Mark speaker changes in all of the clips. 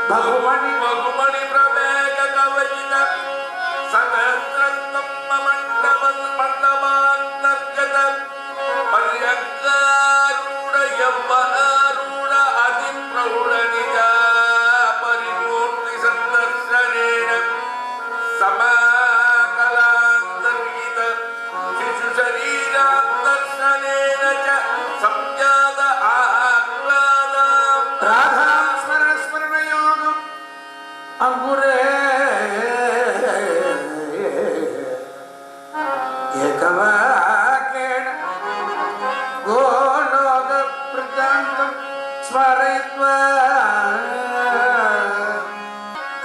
Speaker 1: भगुमणि प्रवेग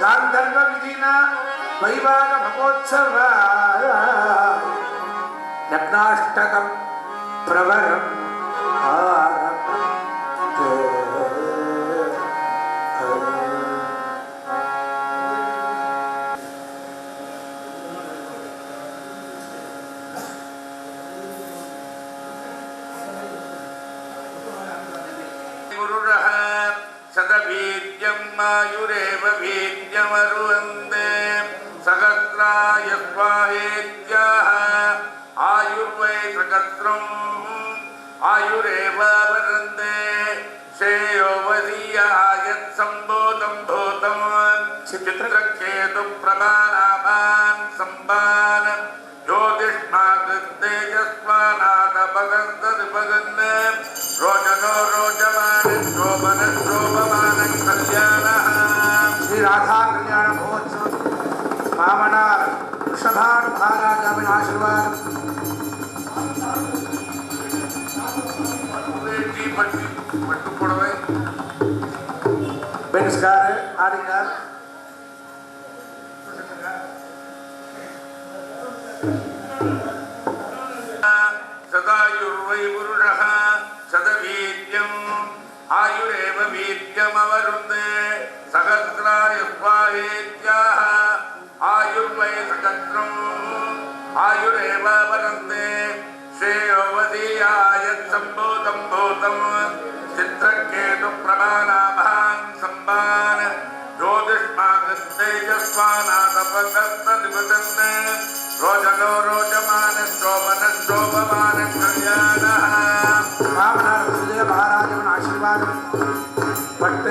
Speaker 1: गांधर्व विधिना वैवाह महोत्सव नग्नाष्टकं प्रवरम्
Speaker 2: आयुरेव वीर्यमरुवन्दे सहस्राय स्वाहेत्याः आयुर्वै सहस्रम् आयुरेव वरन्दे श्रेयो वदीयायत् सम्भूतं भूतं चित्रकेतु प्रभानाभान् सम्भान् ज्योतिष्माकृतेजस्वानादपगन्तदिपगन् रोचनो रोचमान शोभन शोभमान कल्याणः
Speaker 1: श्री राधा कल्याण महोत्सव पावना वृषभान महाराज आशीर्वाद
Speaker 2: पट्टू पड़वे
Speaker 1: बेनस्कार आदिकार
Speaker 2: सदायुर्वै पुरुषः सदवीर्यम् आयुरेव वीर्यमवरुन्धे सहस्राय स्वाहेत्याः आयुर्वै सहस्रम् आयुरेव वरन्ते श्रेयो वदीयायत् सम्भूतं भूतं चित्रकेतु प्रभानाभान् सम्भान् ज्योतिष्माकृतेजस्वानादपगन्तदिपगन् रोचनो रोचमान शोभन शोभमान कल्याणः
Speaker 1: पावना वसुदेव महाराज आशीर्वाद पट्ट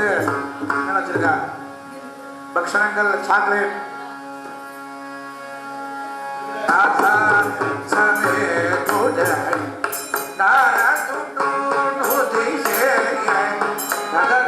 Speaker 1: भक्षणங்கள் சாக்லேட் आधा समे तुझे नारा तुटू नदी से नगर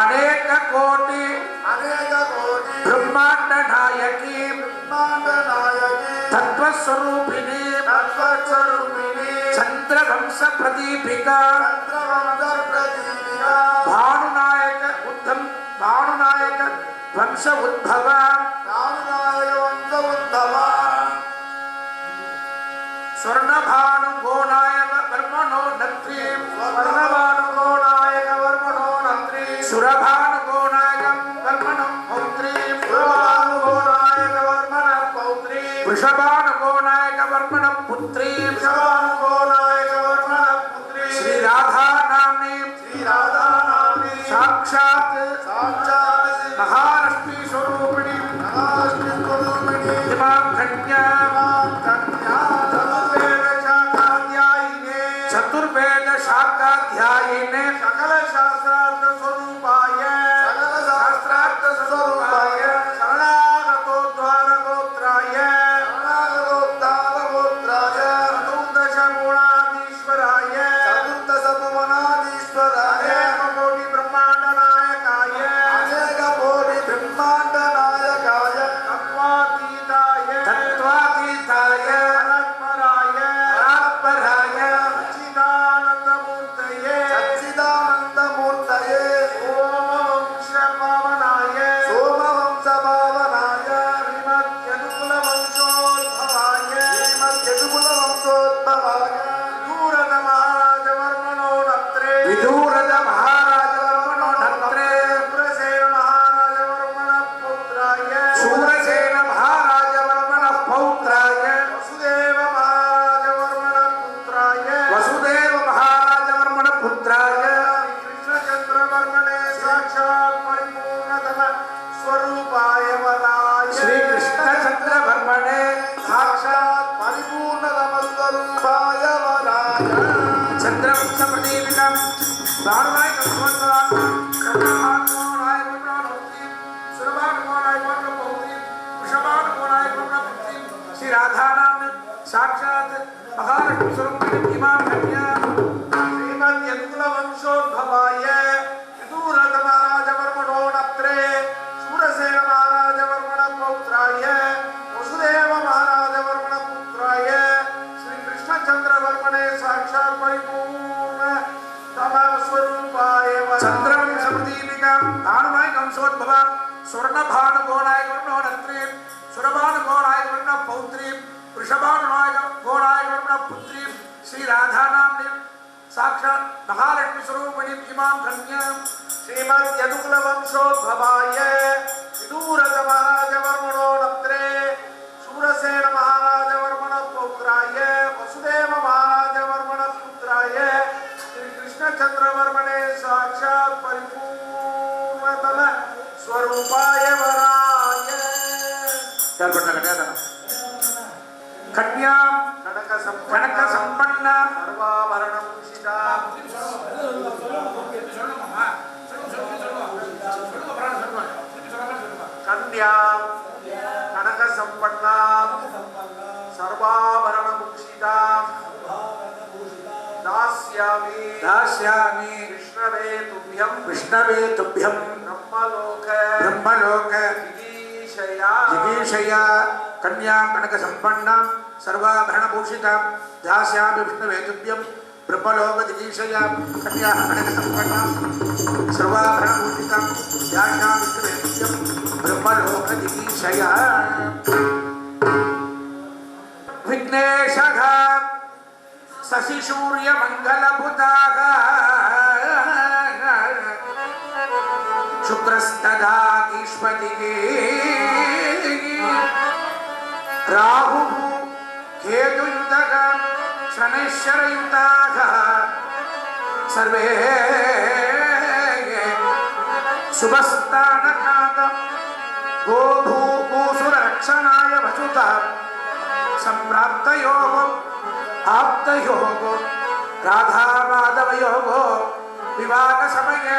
Speaker 1: अनेक कोटि ब्रह्मांड नायकी तत्व स्वरूपिणी चंद्रवंश प्रदीपिका भानुनायक वंश उद्भव स्वर्णभानु गोनायक वर्मणो नत्री सुरभानु गोनायक वर्मणो पौत्री वृषभानु गोनायक वर्मण पुत्री श्री राधा नाम्नी साक्षात् महालक्ष्मी स्वरूपिणी इमां चतुर्वेद शाखाध्यायिने सकल शास्त्रार्थ स्वरूपाय शरणागतोद्धार गोत्राय चतुर्दश गुणाधीश्वराय कोटि ब्रह्मांड नायकाय तत्वातीताय परात्पराय सच्चिदानंदमूर्तये सोमवंश पावनाय श्रीमद्यदुकुलवंशोद्भवाय विदूरद महाराज वर्मणो नत्रे शूरसेन महाराज वर्मण पौत्राय वसुदेव महाराज वर्मण पुत्राय कृष्णचंद्र वर्मणे साक्षात् परिपूर्णतम स्वरूपाय वराय श्री कृष्णचंद्र वर्मणे साक्षात् परिपूर्णतम स्वरूपाय वराय चंद्रवंश प्रदीपितं भानुनाय श्री राधा नाम साक्षात् महालक्ष्मी स्वरूपिणी इमां कन्या श्रीमद्यदुकुलवंशोद्भवाय विदूरद महाराज वर्मणो नत्रे शूरसेन महाराज वर्मण पौत्राय वसुदेव महाराज वर्मण पुत्राय श्री कृष्णचंद्र वर्मणे साक्षात् परिपूर्ण तम स्वरूपाय चंद्रवंश प्रदीपिका भानुनाय वंशोद्भव स्वर्णभानु गोनायक वर्मणो नत्रे सुरभानु गोनायक वर्मण पौत्री वृषभानु गोनायक वर्मण पुत्री श्री राधा नाम्नी साक्षात् महालक्ष्मी स्वरूपिणी इमां कन्यां श्रीमद्यदुकुलवंशोद्भवाय विदूरद महाराज वर्मणो नत्रे शूरसेन महाराज वर्मण पौत्राय वसुदेव महाराज वर्मण पुत्राय श्री कृष्णचंद्र वर्मणे साक्षात् परिपूर्णतम स्वरूपाय वराय कन्या कनक संपन्न सर्वाभरण भूषिता कन्या कनक संपन्न सर्वाभरण भूषिता दास्यामि विष्णवे तुभ्यं ब्रह्मलोक जिगीषया कन्या कनक संपन्ना सर्वाभरण भूषिता दास्यामि विष्णवे तुभ्यं ब्रह्मलोक जिगीषया कन्या कनक संपन्ना सर्वाभरण भूषिता दास्यामि विष्णवे तुभ्यं ब्रह्मलोक जिगीषया विघ्नेशः शशि सूर्य मंगल बुधाः शुक्रस्तदाकीष्पतिः राहुः केतुयुतः शनैश्चरयुताः सर्वे शुभस्थानकाद गोभूसूररक्षणाय वसुतः सम्प्राप्तयोः आप्तयोः राधामाधवयोः विवाह समये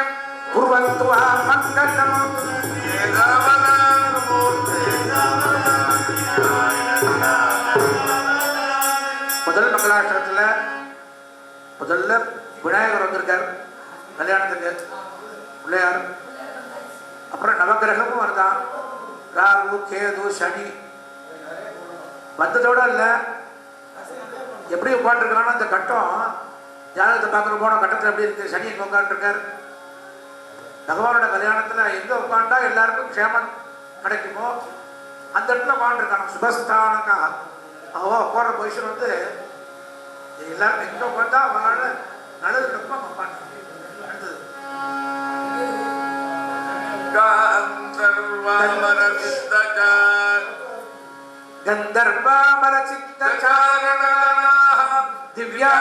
Speaker 1: कुर्वन्तु मङ्गलम् முதல் மங்களாஷ்டத்துல முதல்ல விநாயகர் வந்திருக்கார் கல்யாணத்துக்கு பிள்ளையார். அப்புறம் நவகிரகமும் வருதான், ராகு கேது சனி. வந்ததோட இல்ல எப்படி உட்காந்துருக்கானோ அந்த கட்டம் ஜாதகத்தை பார்க்குற போன கட்டத்தில் எப்படி இருக்கு, சனி எங்கே உட்காந்துருக்கார். பகவானோட கல்யாணத்தில் எங்கே உட்காண்டா எல்லாருக்கும் க்ஷேமம் கிடைக்குமோ அந்த இடத்துல உட்காந்துருக்கானோ சுபஸ்தானக்காக. உட்கார பொசிஷன் வந்து எல்லாருக்கும் எங்கே உட்காந்தா அவங்களோட நல்லது ரொம்ப உட்காந்து. அடுத்தது கந்தர்வாமர சித்த திவ்யா